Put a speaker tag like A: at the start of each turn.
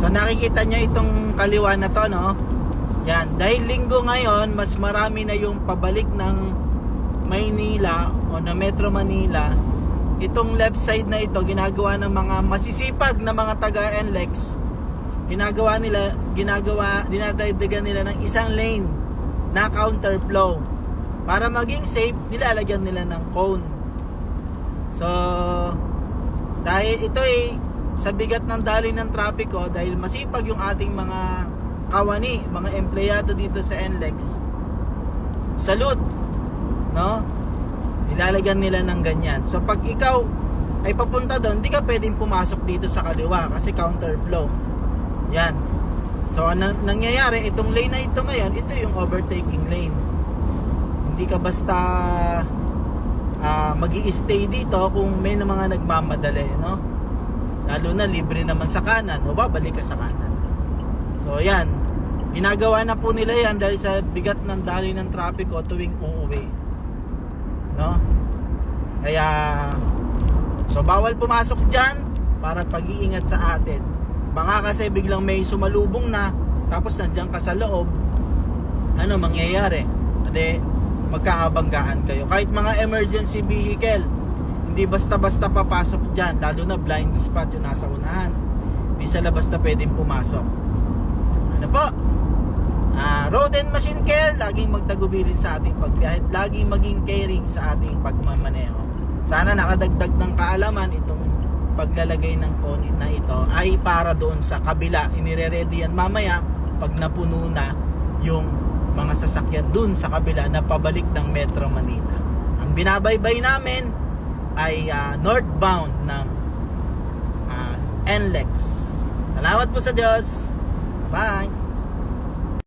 A: So nakikita nyo itong kaliwa na to, no? Yan, dahil linggo ngayon, mas marami na yung pabalik ng Maynila o na Metro Manila. Itong left side na ito, ginagawa ng mga masisipag na mga taga-NLEX. Dinadagdagan nila ng isang lane na counterflow. Para maging safe, nilalagyan nila ng cone. So, dahil ito sa bigat ng daloy ng trapiko, dahil masipag yung ating mga kawani, mga empleyado dito sa NLEX, salute, no? Nilalagyan nila ng ganyan. So pag ikaw ay papunta doon, hindi ka pwedeng pumasok dito sa kaliwa kasi counterflow. Yan. So nangyayari, itong lane na ito ngayon, ito yung overtaking lane. Hindi ka basta magi-stay dito kung may mga nagmamadali, no? Lalo na libre naman sa kanan, o babalik ka sa kanan. So yan, ginagawa na po nila yan dahil sa bigat ng daloy ng trapiko tuwing uuwi, no? Kaya so bawal pumasok dyan para pag-iingat sa atin. Baka kasi biglang may sumalubong na tapos nandiyan ka sa loob, ano mangyayari? Ade, magkakabanggaan kayo. Kahit mga emergency vehicle, hindi basta-basta papasok dyan, lalo na blind spot yung nasa unahan. Hindi sa labas na pwedeng pumasok. Ano po? Road and Machine Care, laging magtagubilin sa ating pagbiyahe, laging maging caring sa ating pagmamaneho. Sana nakadagdag ng kaalaman itong paglalagay ng cone na ito ay para doon sa kabila. Inire-ready yan mamaya pag napuno na yung mga sasakyan doon sa kabila na pabalik ng Metro Manila. Ang binabaybay namin ay northbound ng NLEX. Salamat po sa Diyos.